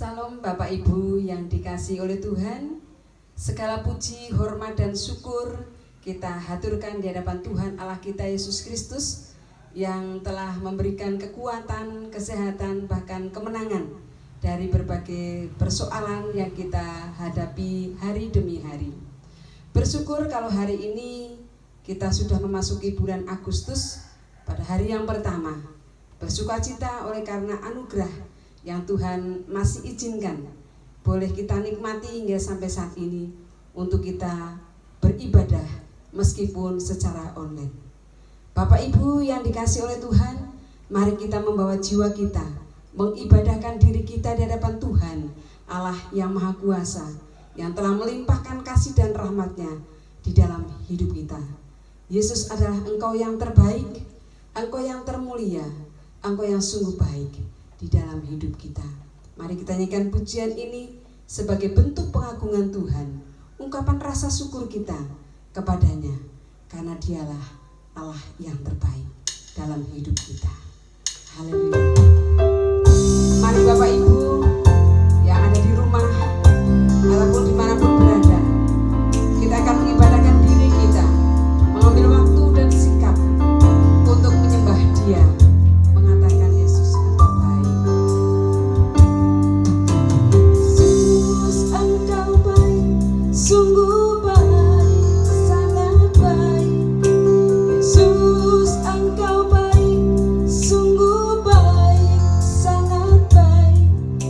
Salam Bapak Ibu yang dikasihi oleh Tuhan. Segala puji, hormat dan syukur kita haturkan di hadapan Tuhan Allah kita Yesus Kristus yang telah memberikan kekuatan, kesehatan, bahkan kemenangan dari berbagai persoalan yang kita hadapi hari demi hari. Bersyukur kalau hari ini kita sudah memasuki bulan Agustus pada hari yang pertama. Bersukacita oleh karena anugerah yang Tuhan masih izinkan boleh kita nikmati hingga sampai saat ini untuk kita beribadah meskipun secara online. Bapak Ibu yang dikasihi oleh Tuhan, mari kita membawa jiwa kita mengibadahkan diri kita di hadapan Tuhan Allah yang Maha Kuasa yang telah melimpahkan kasih dan rahmat-Nya di dalam hidup kita. Yesus adalah Engkau yang terbaik, Engkau yang termulia, Engkau yang sungguh baik di dalam hidup kita. Mari kita nyanyikan pujian ini sebagai bentuk pengagungan Tuhan, ungkapan rasa syukur kita kepadanya, karena Dialah Allah yang terbaik dalam hidup kita. Haleluya. Mari Bapak Ibu yang ada di rumah ataupun dimanapun berada, kita akan mengibadahkan diri kita, mengambil waktu dan sikap untuk menyembah Dia, mengatakan Yesus Engkau baik. Yesus Engkau baik, sungguh baik, sangat baik. Yesus Engkau baik, sungguh baik, sangat baik.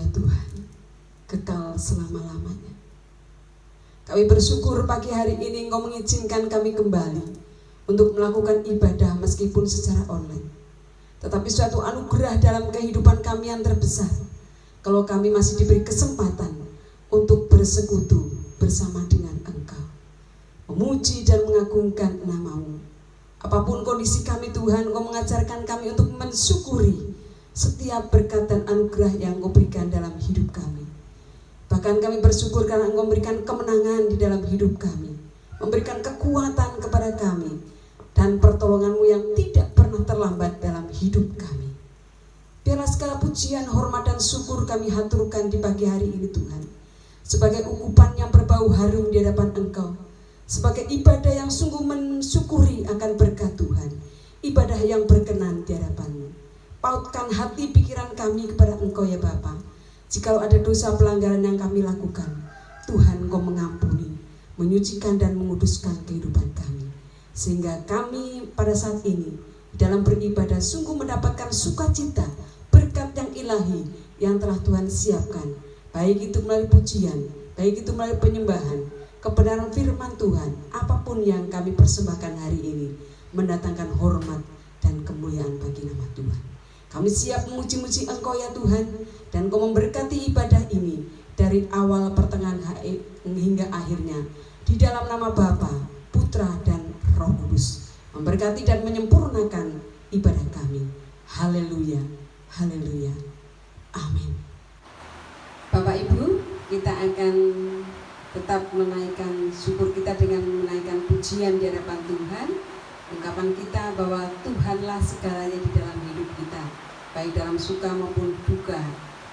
ya Tuhan, kekal selama-lamanya. Kami bersyukur pagi hari ini Engkau mengizinkan kami kembali untuk melakukan ibadah meskipun secara online. Tetapi suatu anugerah dalam kehidupan kami yang terbesar kalau kami masih diberi kesempatan untuk bersekutu bersama dengan Engkau, memuji dan mengagungkan nama-Mu. Apapun kondisi kami Tuhan, Engkau mengajarkan kami untuk mensyukuri setiap berkat dan anugerah yang Engkau berikan dalam hidup kami. Bahkan kami bersyukur karena Engkau memberikan kemenangan di dalam hidup kami, memberikan kekuatan kepada kami, dan pertolongan-Mu yang tidak pernah terlambat dalam hidup kami. Biarlah segala pujian, hormat, dan syukur kami haturkan di pagi hari ini Tuhan, sebagai ukupan yang berbau harum di hadapan Engkau, sebagai ibadah yang sungguh mensyukuri akan berkat Tuhan, ibadah yang berkenan di hadapan-Mu. Pautkan hati pikiran kami kepada Engkau ya Bapa. Jikalau ada dosa pelanggaran yang kami lakukan, Tuhan Engkau mengampuni, menyucikan dan menguduskan kehidupan kami. Sehingga kami pada saat ini dalam beribadah sungguh mendapatkan sukacita, berkat yang ilahi yang telah Tuhan siapkan. Baik itu melalui pujian, baik itu melalui penyembahan, kebenaran firman Tuhan, apapun yang kami persembahkan hari ini, mendatangkan hormat dan kemuliaan bagi nama Tuhan. Kami siap memuji-muji Engkau ya Tuhan, dan Engkau memberkati ibadah ini dari awal pertengahan hingga akhirnya, di dalam nama Bapa, Putra, dan Roh Kudus. Memberkati dan menyempurnakan ibadah kami. Haleluya, haleluya, amin. Bapak Ibu, kita akan tetap menaikkan syukur kita dengan menaikkan pujian di hadapan Tuhan. Ungkapan kita bahwa Tuhanlah segalanya di dalam hidup kita, baik dalam suka maupun duka,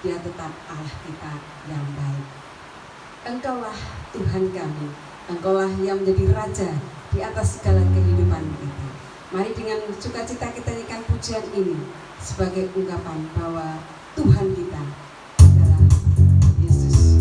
Dia tetap Allah kita yang baik. Engkaulah Tuhan kami, Engkaulah yang menjadi Raja di atas segala kehidupan kita. Mari dengan sukacita kita nyanyikan pujian ini sebagai ungkapan bahwa Tuhan kita adalah Yesus.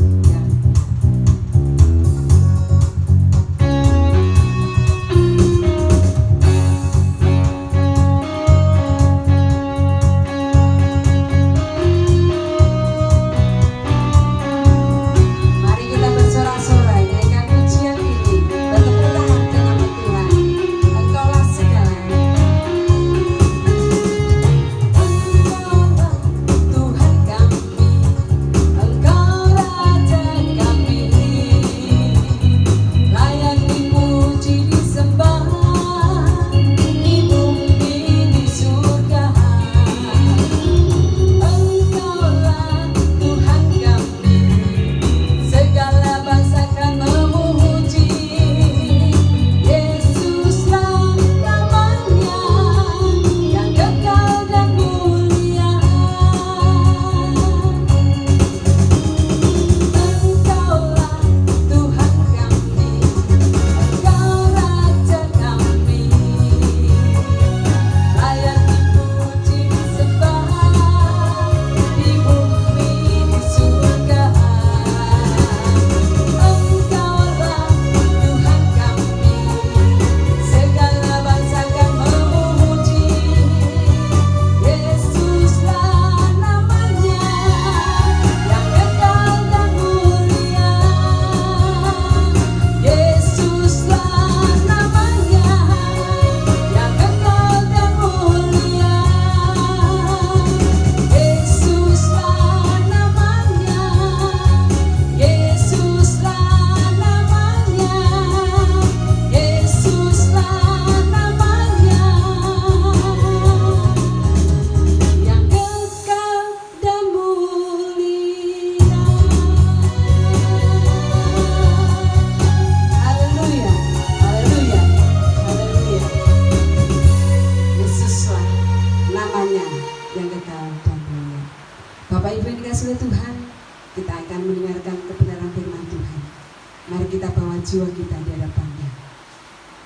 Jiwa kita di hadapan-Nya,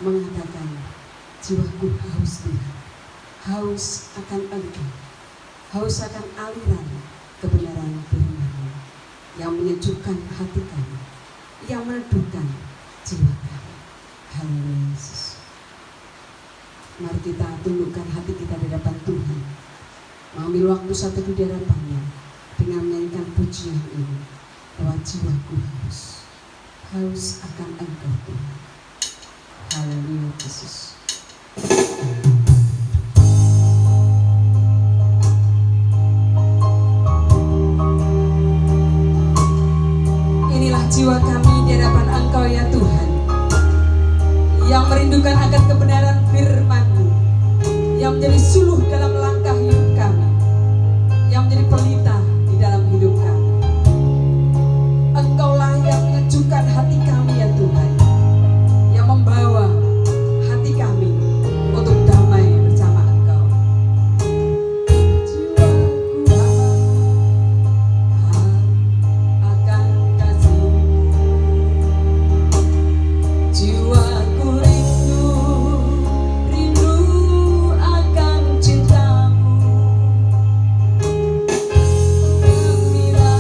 mengatakan, jiwaku haus Tuhan, haus akan Engkau, haus akan aliran kebenaran firman-Mu yang menyejukkan hati kami, yang meneduhkan jiwa kami. Haleluya Yesus. Mari kita tundukkan hati kita di hadapan Tuhan, mengambil waktu satu di hadapan-Nya, dengan menyanyikan pujian ini, bahwa jiwaku haus akan Engkau Tuhan. Haleluya Yesus. Inilah jiwa kami di hadapan Engkau ya Tuhan, yang merindukan akan kebenaran firman-Mu, yang menjadi suluh dalam langkah hidup kami, yang menjadi pelita di dalam hidup kami. Engkaulah yang menyejukkan hati kami ya Tuhan, yang membawa hati kami untuk damai bersama Engkau. Jiwaku akan kasih-Mu, jiwaku rindu akan cinta-Mu. Gembira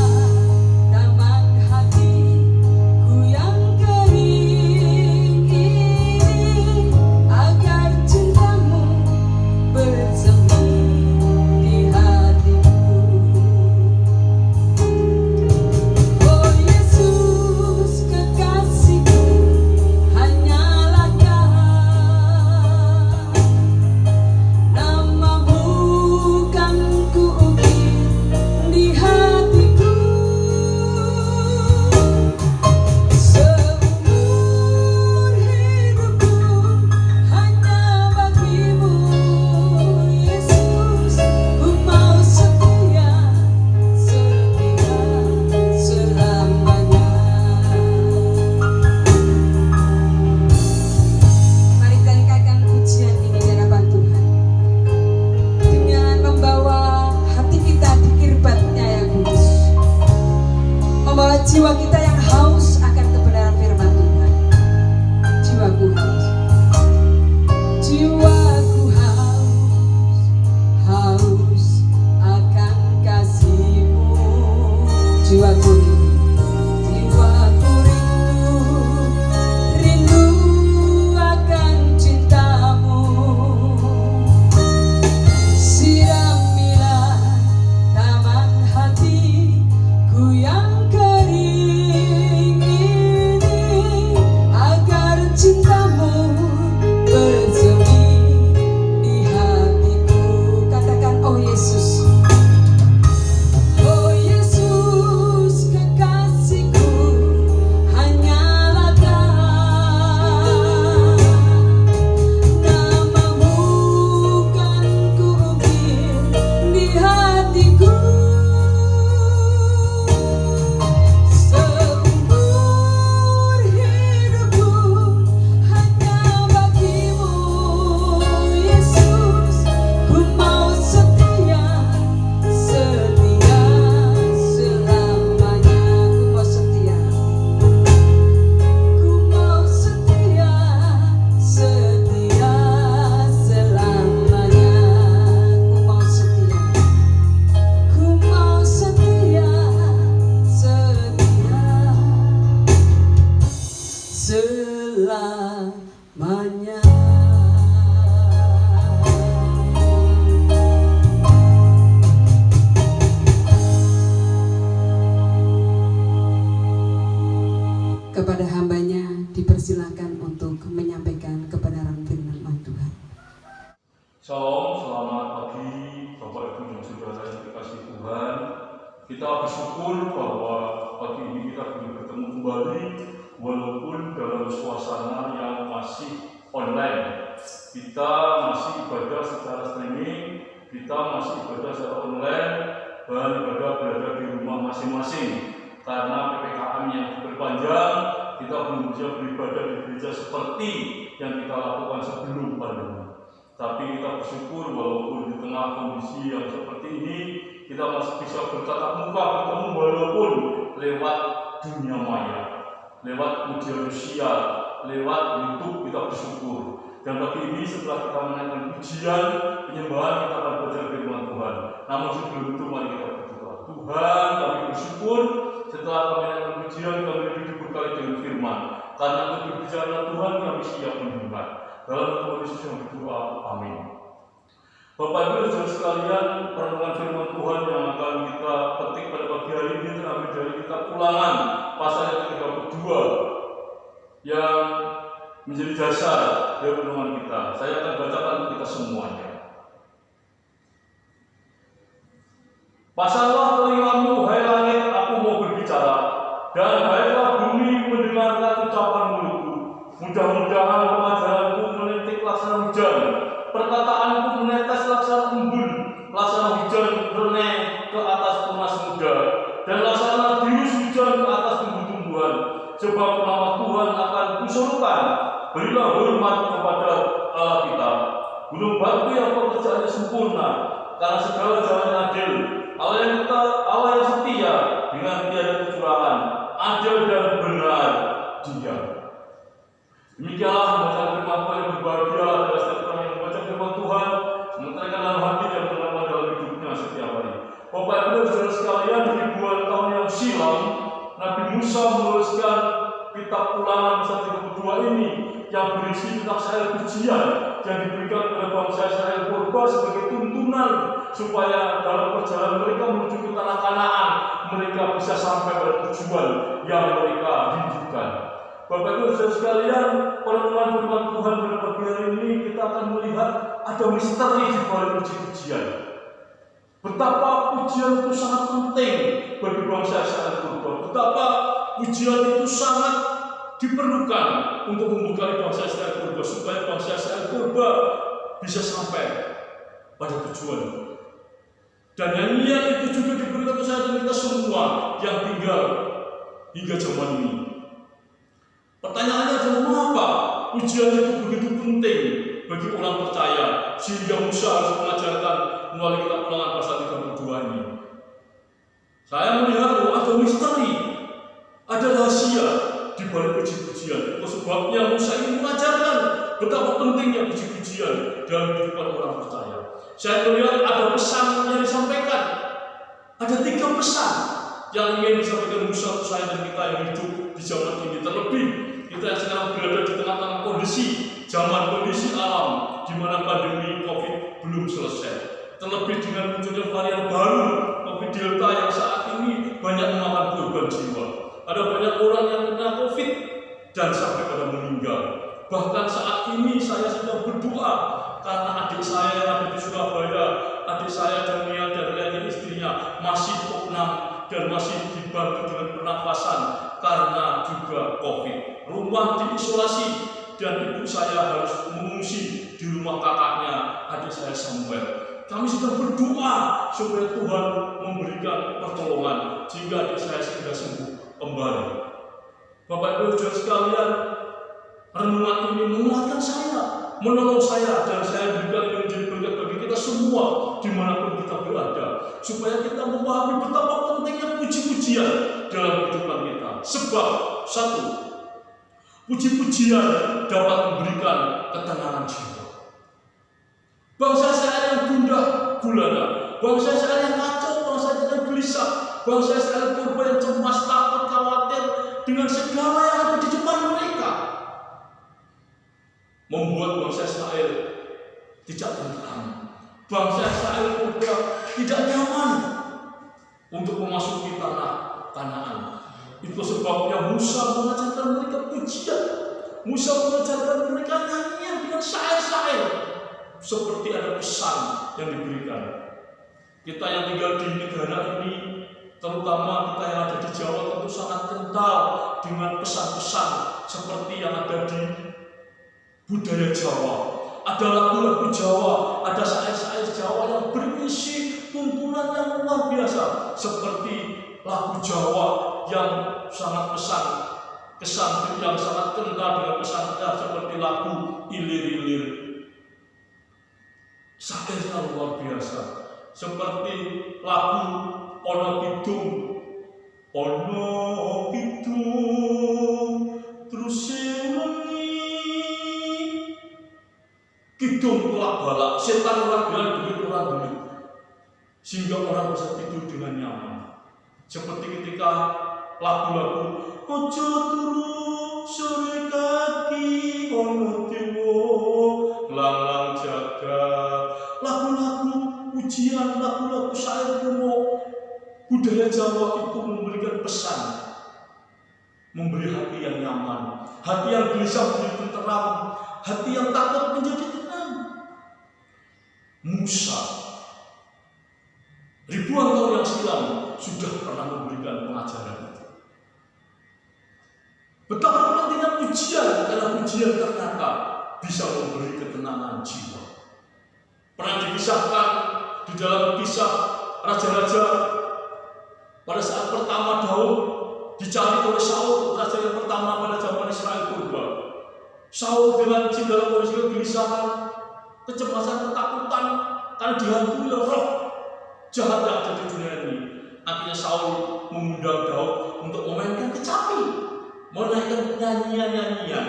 taman hatiku yang kering ini, agar cinta-Mu bersemi di hatiku. Oh Yesus kekasihku, hanyalah Kau, nama-Mu kan kuukir di hatiku. Seumur hidupku hanya bagi-Mu, Yesus, ku mau setia selamanya. Mari kita nyanyikan pujian ini di hadapan Tuhan, dengan membawa hati kita di kirbat-Nya yang kudus, membawa jiwa kita yang haus akan kebenaran firman Tuhan. Jiwaku haus, jiwaku haus akan kasih-Mu. Jiwaku rindu akan cinta-Mu. Siramilah taman hatiku yang kering ini, agar cinta-Mu bersemi di hatiku. Katakan, oh Yesus, oh Yesus kekasihku, hanyalah Kau, nama-Mu kan kuukir di hatiku. Seumur hidupku hanya bagi-Mu, Yesus, ku mau setia selamanya. Ku mau setia selamanya. Ku mau setia selamanya. Kepada hamba-Nya dipersilakan untuk menyampaikan kebenaran firman Tuhan. Shalom, selamat pagi Bapak Ibu dan Saudara yang dikasihi Tuhan. Kita bersyukur bahwa pagi ini kita boleh bertemu kembali walaupun dalam suasana yang masih online. Kita masih ibadah secara streaming, kita masih ibadah secara online, dan ibadah berada di rumah masing-masing. Karena PPKM yang diperpanjang, kita belum bisa beribadah di gereja seperti yang kita lakukan sebelum pandemi. Tapi kita bersyukur walaupun di tengah kondisi yang seperti ini, kita masih bisa bertatap muka bertemu walaupun lewat dunia maya, lewat media sosial, lewat YouTube. Kita bersyukur. Dan pagi ini setelah kita menaikkan pujian, penyembahan, kita akan belajar firman Tuhan. Namun sebelum itu mari kita berdoa. Tuhan, kami bersyukur setelah kami menaikkan pujian, kami diberkati dengan firman. Karena untuk berbicara Tuhan, kami siap mendengar. Dalam nama Yesus yang berdoa, amin. Bapak Ibu saudara sekalian, perenungan firman Tuhan yang akan kita petik pada pagi hari ini terambil dari kitab Ulangan pasal yang ke-32 yang menjadi dasar dari renungan kita. Saya akan bacakan untuk kita semuanya. Pasanglah telingamu, hai langit, aku mau berbicara, dan baiklah bumi mendengarkan ucapan mulutku. Mudah-mudahan pengajaranku menitik laksana hujan, perkataanku menetes laksana embun, laksana hujan rene ke atas tunas muda, dan laksana dius hujan ke atas tumbuh-tumbuhan. Sebab nama Tuhan akan kusuruhkan. Berilah hormat kepada Allah kita. Gunung batu yang pekerjaannya sempurna, karena segala jalannya adil. Allah yang setia dengan tiada kecurangan, adil dan benar Dia. Demikianlah bacaan firman Tuhan yang berbahagia adalah setiap orang yang membaca firman Tuhan, menerankan dalam hati dan menerapkan dalam hidupnya setiap hari. Bapak Ibu dan saudara sekalian, ribuan tahun yang silam, Nabi Musa menuliskan kitab Ulangan pasal 32 ini yang berisi tentang syair pujian yang diberikan kepada bangsa Israel purba sebagai tuntunan supaya dalam perjalanan mereka menuju ke tanah Kanaan mereka bisa sampai pada tujuan yang mereka rindukan. Bapak Ibu saudara sekalian, perenungan firman Tuhan pada pagi hari ini kita akan melihat ada misteri di balik puji-pujian. Betapa pujian itu sangat penting bagi bangsa Israel purba. Betapa pujian itu sangat diperlukan untuk membekali bangsa Israel purba supaya bangsa Israel purba bisa sampai pada tujuan. Dan nyanyian itu juga diberikan kepada saya dan kita semua yang tinggal hingga zaman ini. Pertanyaannya adalah mengapa pujian itu begitu penting bagi orang percaya sehingga Musa harus mengajarkan melalui kitab Ulangan pasal 32 ini. Saya melihat bahwa ada misteri, ada rahasia di balik puji-pujian. Itu sebabnya Musa ingin mengajarkan betapa pentingnya puji-pujian dalam kehidupan orang percaya. Saya melihat ada pesan yang disampaikan. Ada 3 pesan yang ingin disampaikan Musa untuk saya dan kita yang hidup di zaman ini. Terlebih kita yang sekarang berada di tengah-tengah kondisi alam di mana pandemi COVID belum selesai. Terlebih dengan munculnya varian baru COVID Delta yang saat ini banyak memakan korban jiwa. Ada banyak orang yang kena COVID dan sampai pada meninggal. Bahkan saat ini saya sedang berdoa karena adik saya yang ada di Surabaya, adik saya Daniel dan lainnya istrinya masih opnam dan masih dibantu dengan pernafasan karena juga COVID. Rumah diisolasi dan ibu saya harus mengungsi di rumah kakaknya, adik saya Samuel. Kami sedang berdoa supaya Tuhan memberikan pertolongan sehingga adik saya segera sembuh kembali. Bapak Ibu saudara sekalian, renungan ini menguatkan saya, menolong saya, dan saya juga ingin menjadi berkat bagi kita semua dimanapun kita berada, supaya kita memahami betapa pentingnya puji-pujian dalam kehidupan kita. Sebab 1, puji-pujian dapat memberikan ketenangan jiwa. Bangsa Israel yang gundah gulana, bangsa Israel yang kacau, bangsa Israel yang gelisah, bangsa Israel purba yang cemas, takut, khawatir dengan segala yang ada di depan mereka, membuat bangsa Israel tidak tentram. Bangsa Israel purba tidak nyaman untuk memasuki tanah Kanaan. Itu sebabnya Musa mengajarkan mereka pujian. Musa mengajarkan mereka nyanyian dengan syair-syair. Seperti ada pesan yang diberikan. Kita yang tinggal di negara ini, terutama kita yang ada di Jawa, tentu sangat kental dengan pesan-pesan seperti yang ada di budaya Jawa. Ada lagu-lagu Jawa, ada syair-syair Jawa yang berisi tuntunan yang luar biasa, seperti lagu Jawa yang sangat kesan yang sangat kental dengan pesan-pesan seperti lagu Ilir-ilir. Syairnya luar biasa, seperti lagu Ono Kidung terus semengi kidung telak balak, setan orang bilang duit orang duit, sehingga orang bisa tidur dengan nyaman. Seperti ketika lagu-lagu Ojo turu sore kaki ono dewo lang jaga, lagu-lagu budaya Jawa itu memberikan pesan, memberi hati yang nyaman, hati yang gelisah menjadi tenteram, hati yang takut menjadi tenang. Musa ribuan tahun yang silam sudah pernah memberikan pengajaran itu. Betapa pentingnya ujian, karena ujian ternyata bisa memberi ketenangan jiwa. Pernah dikisahkan di dalam kisah raja-raja pada saat pertama Daud dicari oleh Saul, raja yang pertama pada zaman Israel purba. Saul dengan segala kondisi kegelisahan, kecemasan, ketakutan karena dihantui oleh roh jahat yang ada di dunia ini. Akhirnya Saul mengundang Daud untuk memainkan kecapi, menaikkan nyanyian-nyanyian.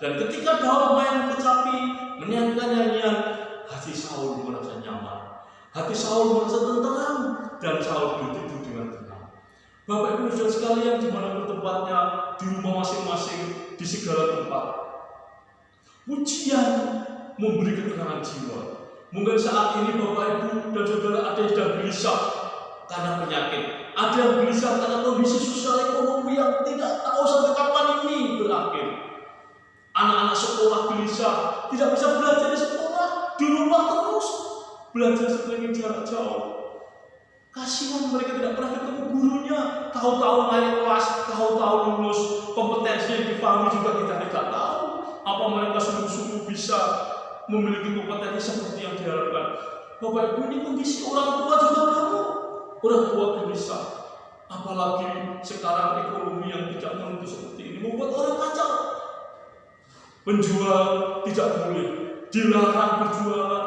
Dan ketika Daud main kecapi, menyanyikan nyanyian, hati Saul merasa nyaman, hati Saul merasa tenteram, dan Saul bertidur dengan tenang. Bapak Ibu saudara sekalian, dimanapun tempatnya, di rumah masing-masing, di segala tempat, ujian memberi ketenangan jiwa. Mungkin saat ini Bapak Ibu dan saudara ada yang sedang gelisah karena penyakit, ada yang gelisah karena kondisi sosial ekonomi yang tidak tahu sampai kapan ini berakhir. Anak-anak sekolah gelisah, tidak bisa belajar di sekolah, di rumah terus belajar sebagai jarak jauh. Kasihan mereka tidak pernah ketemu gurunya, tahu-tahu naik kelas, tahu-tahu lulus, kompetensi yang dipahami juga kita tidak tahu. Apa mereka sungguh-sungguh bisa memiliki kompetensi seperti yang diharapkan? Bapak Ibu, ini kondisi orang tua juga kamu, orang tua gelisah. Apalagi sekarang ekonomi yang tidak menentu seperti ini membuat orang kacau. Penjual tidak boleh, dilarang berjualan,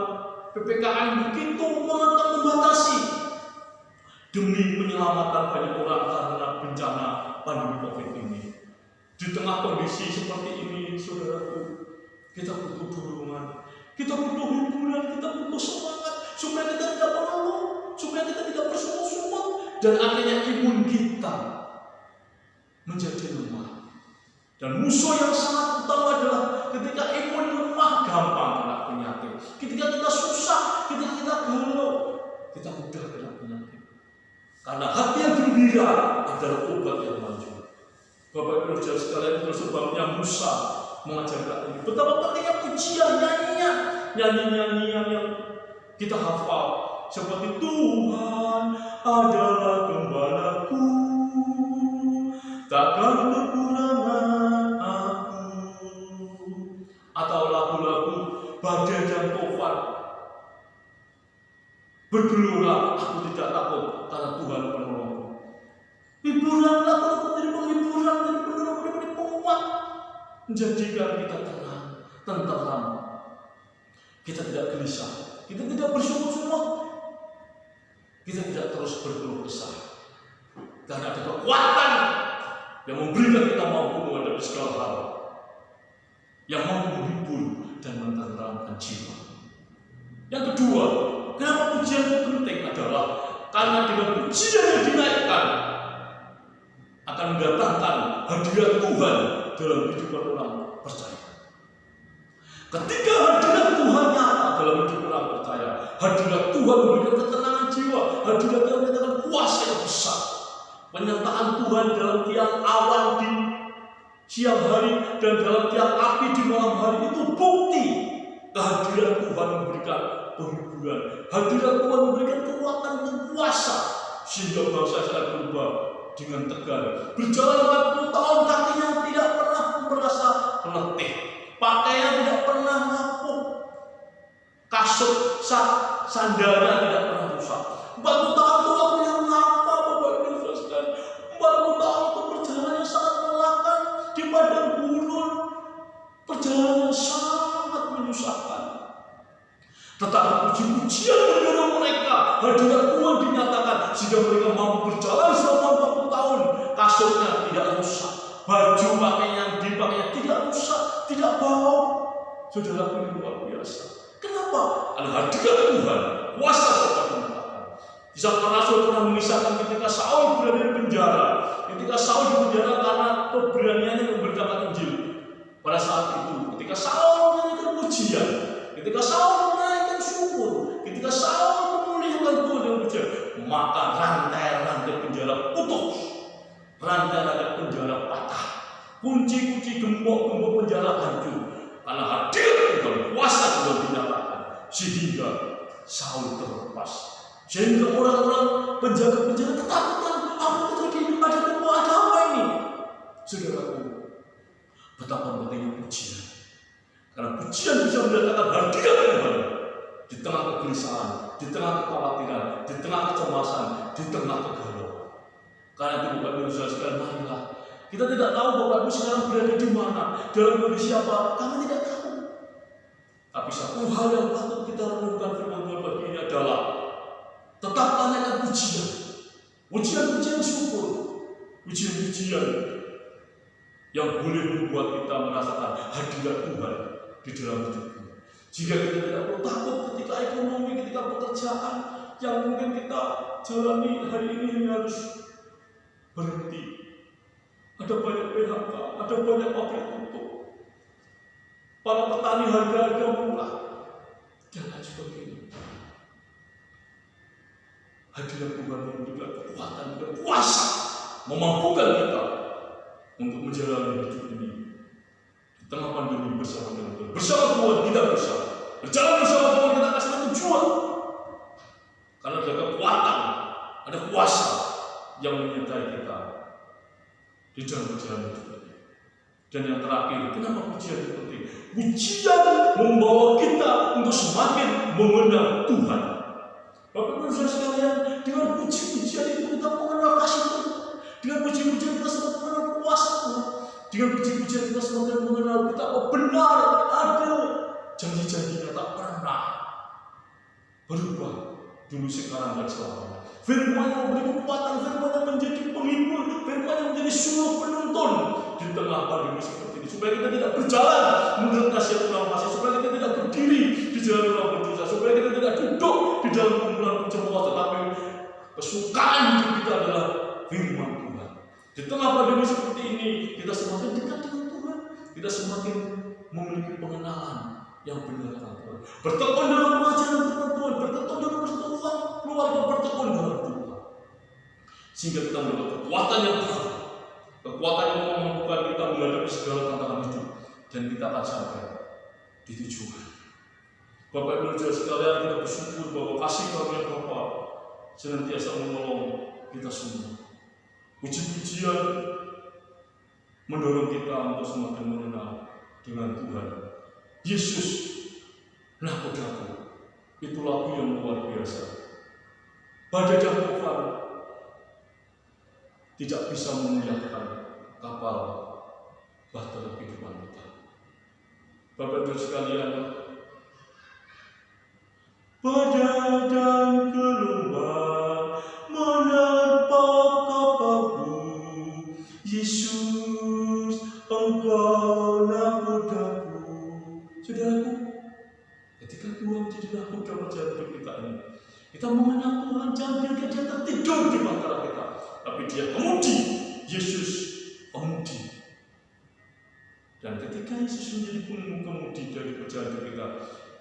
PPKM begitu membatasi demi penyelamatan banyak orang karena bencana pandemi COVID ini. Di tengah kondisi seperti ini, saudaraku, kita butuh dorongan, kita butuh hiburan, kita butuh semangat supaya kita tidak mengeluh, supaya kita tidak bersungut-sungut, dan akhirnya imun kita menjadi lemah. Dan musuh yang sangat utama adalah ketika imun lemah, gampang kena penyakit. Ketika kita susah, ketika kita galau, kita mudah kena penyakit. Karena hati yang gembira adalah obat yang manjur. Bapak Ibu saudara sekalian, itu sebabnya Musa mengajarkan ini. Betapa pentingnya pujian, nyanyian yang kita hafal. Seperti Tuhan adalah gembalaku, takkan kekurangan aku. Atau lagu-lagu badai dan tofan. Bergelora, aku tidak takut karena Tuhan penolongku. Hiburanlah, aku menjadi penghiburan, menjadi penolong, menjadi penguat, menjadikan kita tenang, tenteram. Kita tidak gelisah, kita tidak bersungut-sungut, kita tidak terus berkeluh kesah. Karena ada kekuatan yang memberikan kita mampu menghadapi segala hal, yang mampu menghibur dan menenteramkan jiwa. Yang kedua, kenapa pujian itu penting adalah karena dengan pujian yang dinaikkan akan mendatangkan hadirat Tuhan dalam kehidupan orang percaya. Ketika hadirat Tuhan nyata dalam hidup orang percaya, hadirat Tuhan memberikan ketenangan jiwa, hadirat Tuhan memberikan kuasa yang besar. Penyertaan Tuhan dalam tiang awan di siang hari dan dalam tiang api di malam hari itu bukti kehadiran Tuhan memberikan penghiburan. Hadirat Tuhan memberikan kekuatan dan kuasa sehingga bangsa Israel berubah dengan tegar. Berjalan 40 tahun kakinya tidak pernah merasa letih, pakaian tidak pernah rapuh, kasut sandalnya tidak pernah rusak. 40 tahun itu waktu yang lama, Bapak Ibu saudara. 40 tahun itu perjalanan sangat melelahkan di padang gurun, perjalanan sangat menyusahkan. Tetapi puji-pujian mendorong mereka, hadirat Tuhan dinyatakan sehingga mereka mampu berjalan selama 40 tahun. Kasurnya tidak rusak, baju pakaian yang dipakainya tidak rusak, tidak bau. Saudara, ini luar biasa. Kenapa? Ada hadirat Tuhan, kuasa Tuhan menyatakan. Kisah para rasul pernah mengisahkan ketika Saul berada di penjara, ketika Saul di penjara karena keberaniannya memberitakan Injil. Pada saat itu, ketika Saul menyanyikan pujian, ketika Saul menaikkan syukur, ketika Saul memuliakan Tuhan dan pujian, maka rantai-rantai penjara rantai-rantai penjara patah, kunci-kunci gembok-gembok penjara hancur, karena hadir Tuhan, kuasa Tuhan dinyatakan, sehingga Saul terlepas, sehingga orang-orang penjaga penjara ketakutan. Apa terjadi? Ada gembok, ada apa ini? Saudaraku, betapa pentingnya pujian, karena pujian bisa mendatangkan hadirat Tuhan di tengah kegelisahan, di tengah kekhawatiran, di tengah kecemasan, di tengah kegalauan. Karena itu Bapak Ibu Saudara sekalian, marilah kita tidak tahu Bapak Ibu sekarang berada di mana, dalam kondisi apa, kami tidak tahu. Tapi satu hal yang patut kita renungkan firman Tuhan pagi ini adalah tetap tanyakan pujian, pujian-pujian syukur, pujian-pujian yang boleh membuat kita merasakan hadirat Tuhan di dalam hidup kita. Jika kita tidak perlu takut ketika ekonomi, ketika pekerjaan yang mungkin kita jalani hari ini harus berhenti. Ada banyak PHK, ada banyak pabrik tutup, para petani harga-harga murah, dan lain sebagainya. Hadirat Tuhan yang juga kekuatan dan kuasa memampukan kita untuk menjalani hidup ini di tengah pandemi bersama dengan Tuhan. Bersama Tuhan kita bersama, berjalan bersama Tuhan kita kasih tujuan. Karena ada kekuatan, ada kuasa yang menyertai kita di dalam perjalanan hidup ini. Dan yang terakhir, kenapa pujian itu penting? Pujian membawa kita untuk semakin mengenal Tuhan. Bapak Ibu Saudara sekalian, dengan puji-pujian itu kita mengenal kasih Tuhan. Dengan puji-pujian kita semakin mengenal kuasa Tuhan. Dengan puji-pujian kita semakin mengenal betapa benar ada janji-janjinya tak pernah berubah, dulu sekarang dan selamanya. Firman yang memberi kekuatan, firman yang menjadi penghibur, firman yang menjadi suluh penuntun di tengah pandemi seperti ini, supaya kita tidak berjalan menurut nasihat orang fasik, supaya kita tidak berdiri di jalan orang berdosa, supaya kita tidak duduk di dalam kumpulan pencemooh, tetapi kesukaan hidup kita adalah firman Tuhan. Di tengah pandemi seperti ini, kita semakin dekat dengan Tuhan, kita semakin memiliki pengenalan yang benar dengan Tuhan. Bertekun dalam pengajaran firman Tuhan, bertekun dalam pertemuan keluarga, bertekun dalam Tuhan, sehingga kita mendapat kekuatan yang baru, kekuatan yang memampukan kita menghadapi segala tantangan hidup, dan kita akan sampai di tujuan. Bapak Ibu Saudara sekalian, kita bersyukur bahwa kasih karunia Bapa senantiasa menolong kita semua. Puji-pujian mendorong kita untuk semakin mengenal dengan Tuhan. Yesus, nakodaku, itu lagu yang luar biasa. Badai dan tufan tidak bisa memuliakan kapal bahtera kehidupan kita. Bapak Ibu sekalian, badai dan gelombang menerpa kapalku, Yesus, Engkau nakodaku. Saudaraku, ketika Tuhan menjadi nakoda perjalanan hidup kita ini, kita mengenal Tuhan, jangan biarkan dia tertidur di antara kita, tapi dia kemudi. Yesus kemudi. Dan ketika Yesus menjadi kemudi dari perjalanan hidup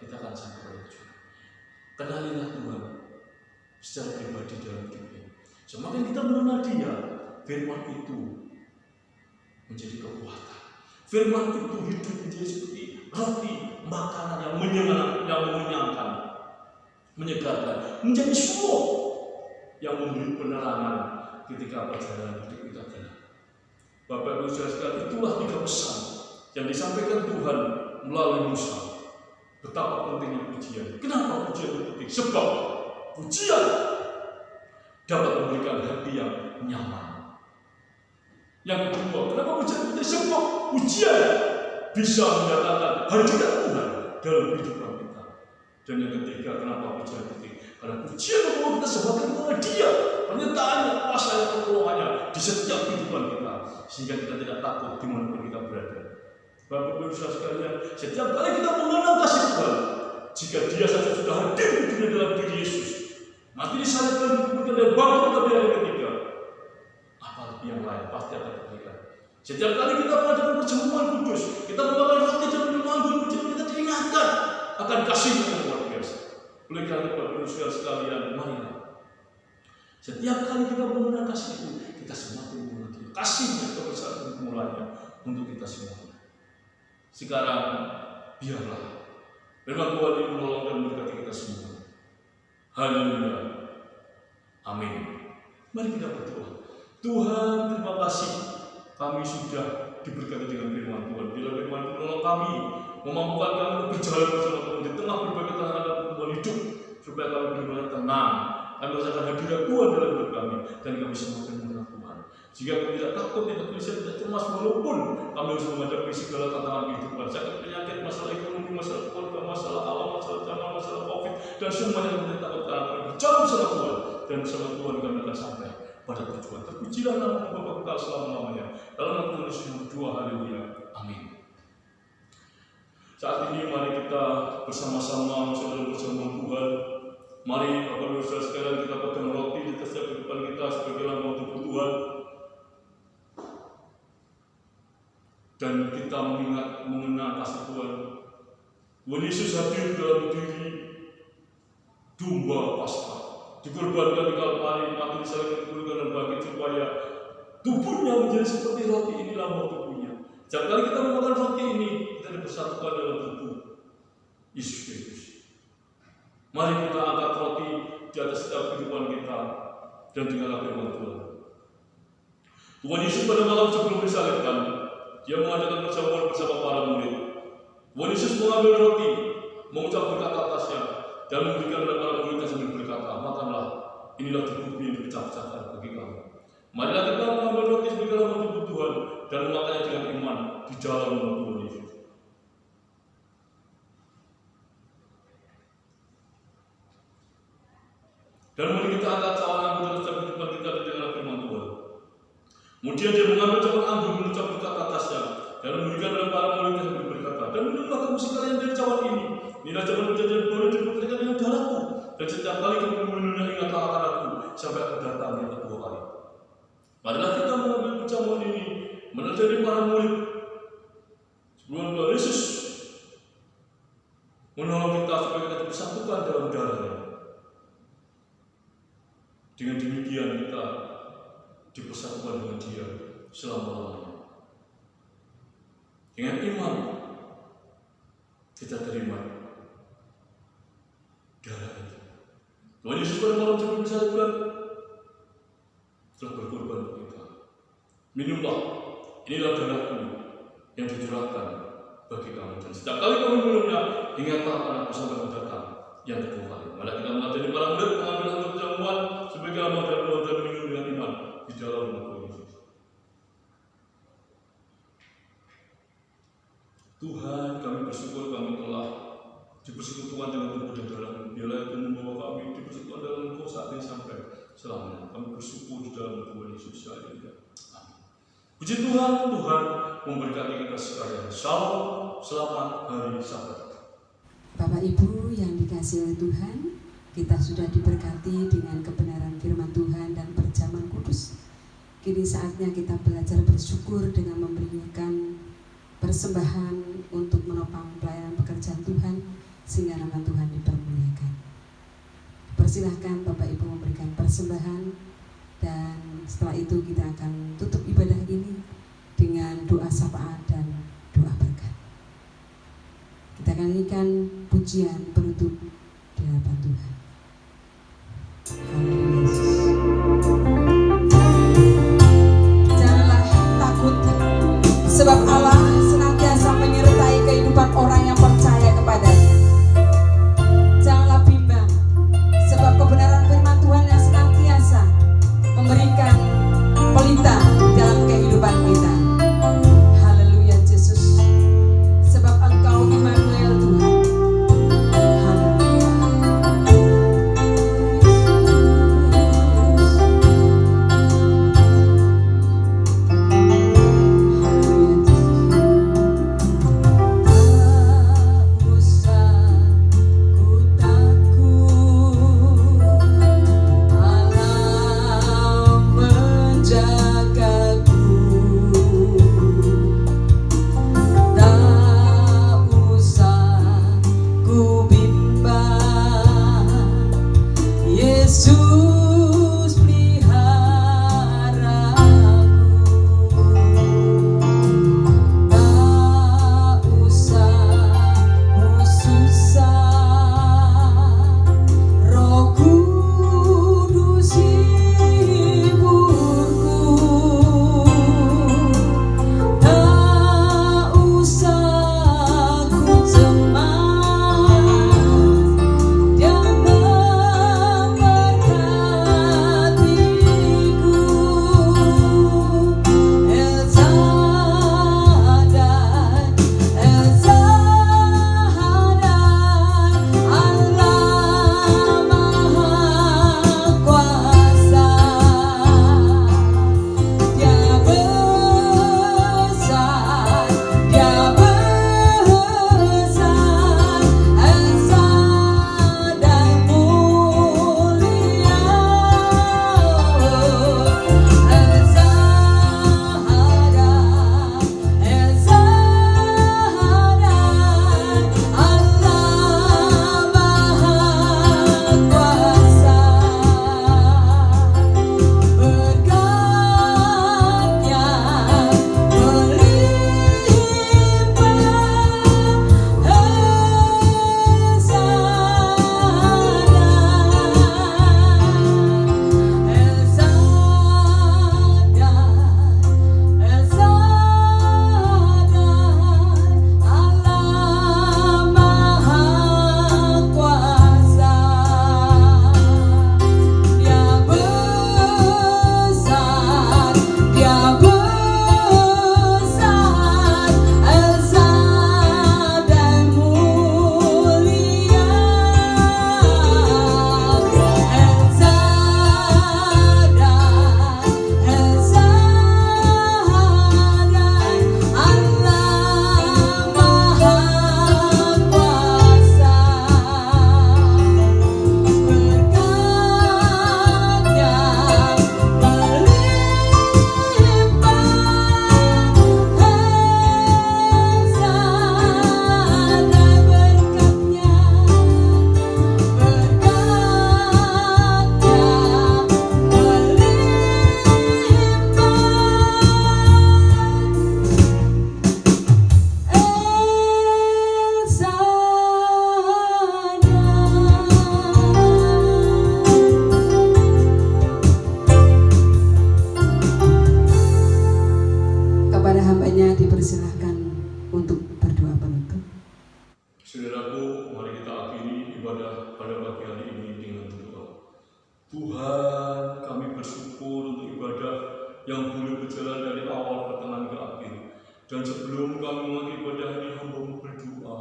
kita akan sampai pada tujuan. Kenalilah Tuhan secara pribadi dalam hidup ini. Semakin kita mengenal Dia, firman itu menjadi kekuatan. Firman itu hidup menjadi seperti roti, makanan yang mengenyangkan, menyegarkan, menjadi suluh yang memberi penerangan ketika perjalanan hidup kita jalan. Bapak Ibu Saudara sekalian, itulah 3 pesan yang disampaikan Tuhan melalui Musa. Betapa pentingnya pujian. Kenapa pujian itu penting? Sebab pujian dapat memberikan hati yang nyaman. Yang kedua, kenapa pujian penting? Sebab pujian bisa mendatangkan hadirat Tuhan dalam kehidupan kita. Dan yang ketiga, kenapa pujian penting? Karena pujian membawa kita semakin mengenal Dia, penyertaannya, kuasanya, pertolongannya di setiap kehidupan kita, sehingga kita tidak takut dimanapun kita berada. Bapak Ibu Saudara sekalian, setiap kali kita mengenal kasih Tuhan, jika Dia saja sudah hadir di dunia dalam diri Yesus, mati disalibkan, kemudian dia bangkit pada hari ketiga, apalagi yang lain pasti akan diberikan. Setiap kali kita mengadakan perjamuan kudus, kita memakan roti dan minum anggur, kita diingatkan akan kasih yang luar biasa. Oleh karena itu, Bapak Ibu Saudara sekalian, marilah Setiap kali kita mengenal kasih itu, kita semakin mengenal Dia. Kasihnya kebesaran mulanya untuk kita semua. Sekarang biarlah firman Tuhan ini menolong dan memberkati kita semua. Haleluya. Amin. Mari kita berdoa. Tuhan, terima kasih kami sudah diberkati dengan firman Tuhan. Bila firman Tuhan menolong kami, memampukan kami untuk berjalan bersama Tuhan di tengah berbagai tantangan dan pergumulan hidup, supaya kami benar-benar tenang. Kami merasakan hadirat Tuhan dalam hidup kami, dan kami semakin mengenal Tuhan. Jika kami tidak takut, tidak gelisah, tidak cemas, walaupun kami harus menghadapi segala tantangan kehidupan, sakit, penyakit, masalah ekonomi, masalah keluarga, masalah alam, masalah zaman, masalah COVID, dan semua yang kita takutkan, kami berjalan bersama Tuhan, dan bersama Tuhan kami akan sampai pada tujuan. Terpujilah nama Bapa kekal selama-lamanya. Dalam nama Tuhan Yesus berdua, haleluya. Amin. Saat ini mari kita bersama-sama bersama Tuhan. Mari Bapak Ibu Saudara sekalian, kita pegang roti di atas kehidupan kita sebagai lambang tubuh Tuhan. Dan kita mengenal kasih Tuhan. Tuhan Yesus hadir dalam diri domba Paskah, dikorbankan di Kalvari, mati disalibkan, dikuburkan dan bangkit supaya tubuhnya menjadi seperti roti ini lambang tubuhnya. Setiap kali kita memakan roti ini, kita dipersatukan dalam tubuh Yesus Kristus. Mari kita angkat roti di atas setiap kehidupan kita dan dengarlah firman Tuhan. Tuhan Yesus pada malam sebelum disalibkan, Dia mengadakan perjamuan bersama para murid. Tuhan Yesus mengambil roti, mengucap berkat atasnya, dan memberikan kepada para murid sambil berkata, makanlah, inilah tubuhku yang dipecah-pecahkan bagi kamu. Marilah kita mengambil roti sebagai lambang tubuh Tuhan dan memakannya dengan iman di dalam nama Tuhan Yesus. Dan mari kita angkat cawan anggur dalam setiap kehidupan kita dengan firman Tuhan. Kemudian Dia mengambil cawan anggur, mengucap berkat atasnya, dan memberikan kepada para murid sambil berkata, dan minumlah kamu sekalian dari cawan ini. Inilah cawan perjanjian baru diperkatakan dengan darahku. Dan setiap kali kamu meminumnya, ingatlah akan aku sampai aku datang yang kedua kali. Marilah kita mengambil perjamuan ini, menjadi para murid sebelum Tuhan Yesus menolong kita supaya kita disatukan dalam darahnya. Dengan demikian kita dipersatukan dengan Dia selama-lamanya. Dengan iman kita terima darah itu. Tuhan Yesus pada malam sebelum disalibkan telah berkorban untuk kita. Minumlah, inilah darahku yang dicurahkan bagi kamu. Dan setiap kali kamu minumnya, ingatlah akan aku sampai aku datang yang kedua kali. Mari kita mengajari para murid mengambil anggur perjamuan sebagai lambang dan doa dan minum dengan iman di dalam nama Tuhan Yesus. Tuhan, kami bersyukur kami telah dipersekutukan dengan tubuh dan darah-Mu. Biarlah itu membawa kami dipersekutukan dalam Engkau saat ini sampai selamanya. Kami bersyukur di dalam Tuhan Yesus. Haleluya. Amin. Puji Tuhan, Tuhan memberkati kita sekalian. Shalom, selamat hari Sabat. Bapak Ibu yang dikasihi oleh Tuhan, kita sudah diberkati dengan kebenaran firman Tuhan dan perjamuan kudus. Kini saatnya kita belajar bersyukur dengan memberikan persembahan untuk menopang pelayanan pekerjaan Tuhan sehingga nama Tuhan dipermuliakan. Persilahkan Bapak Ibu memberikan persembahan, dan setelah itu kita akan tutup ibadah ini dengan doa syafaat dan doa berkat. Kita akan nyanyikan pujian penutup di hadapan Tuhan. Haleluya Yesus. Janganlah takut, sebab Allah senantiasa menyertai kehidupan orang yang percaya kepadanya. Janganlah bimbang, sebab kebenaran firman Tuhan yang senantiasa memberikan pelita dalam kehidupan kita. Haleluya Yesus, sebab Engkau Immanuel Tuhan. Haleluya. Saudaraku, mari kita akhiri ibadah pada pagi hari ini dengan doa. Tuhan, kami bersyukur untuk ibadah yang boleh berjalan dari awal ke tengah ke akhir. Dan sebelum kami mengakhiri ibadah ini, hamba berdoa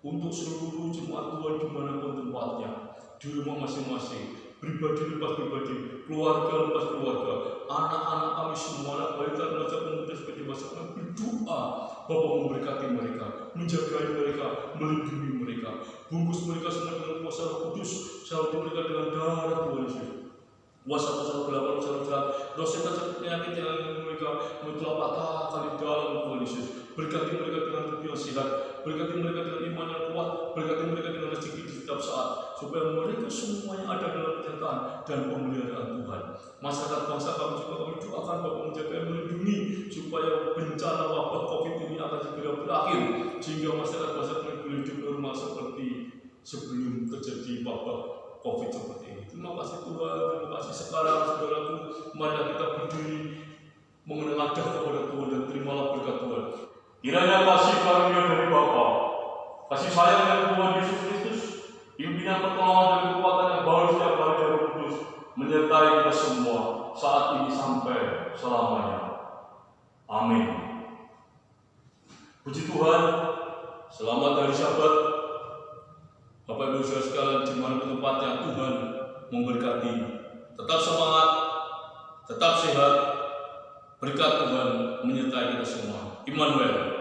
untuk seluruh jemaat Tuhan dimanapun tempatnya, di rumah masing-masing, pribadi lepas pribadi, keluarga lepas keluarga, anak-anak kami semua, anak balita, remaja, pemuda, seperti masa kami berdoa, Bapa memberkati mereka, menjaga mereka, melindungi mereka, bungkus mereka semua dengan kuasa Roh Kudus, salib mereka dengan darah Tuhan Yesus. Kuasa gelap, kuasa jahat, dosa cacat penyakit yang mereka telah patah kali dalam Tuhan Yesus. Berkati mereka dengan tubuh yang sehat, berkati mereka dengan iman yang kuat, berkati mereka dengan rezeki di setiap saat, supaya mereka semuanya ada dalam penyertaan dan pemeliharaan Tuhan. Masyarakat bangsa kami juga kami doakan Bapak menjaga dan melindungi, supaya bencana wabah COVID ini akan segera berakhir, sehingga masyarakat bangsa kami boleh hidup normal seperti sebelum terjadi wabah COVID seperti ini. Terima kasih Tuhan, terima kasih. Sekarang saudaraku, mari kita berdiri mengenadah kepada Tuhan dan terimalah berkat Tuhan. Kiranya kasih karunia dari Bapa, kasih sayang dari Tuhan Yesus Kristus, pimpinan pertolongan dan kekuatan yang baru setiap hari dari Roh Kudus menyertai kita semua saat ini sampai selamanya. Amin. Puji Tuhan, selamat hari Sabat. Bapak Ibu Saudara sekalian, di mana tempat yang Tuhan memberkati. Tetap semangat, tetap sehat. Berkat Tuhan menyertai kita semua. Immanuel.